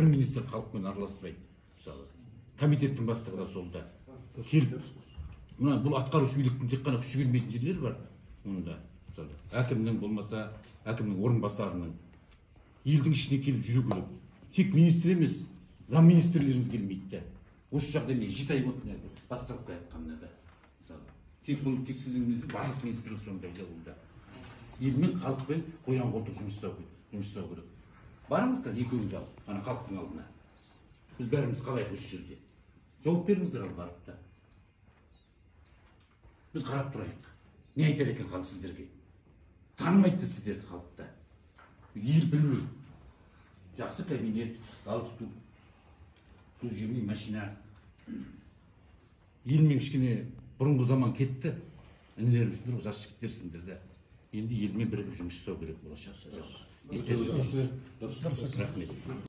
бір министр халықпен араласпайды. Мысалы, комитеттің бастығы да солда. Келіп, мына бұл атқарушы биліктің тек қана күші келмейтін жерлер бар. Онда, әкімнің болмаса, әкімнің орынбасарының елдің ішіне келіп жүру керек. Тек министр емес, зам министрлеріңіз келмейді. Осы жағдай мен 7 ай болды бастапқы айтқанда да. Тек бұл тек сіздің барлық министрлік сондай да. Елмен, халықпен қоян қолтық жұмыс жасау керек. Барыңыз қазір екеуіңіз алып, ана халықтың алдына. Біз бәріміз қалайық осы жерде. Жауап беріңіздер ал барып та. Біз қарап тұрайық. Не айтар екен халық сіздерге? Танымайды сіздерді халықта. Ел білмейді. Жақсы кабинет, галстук, служебный машина. Елмен кішкене бұрынғы заман кетті. Інілеріміздің жас жігіттерсіңдер де. Енді елмен бірігіп жұмыс жасау керек болашақта. Рахмет.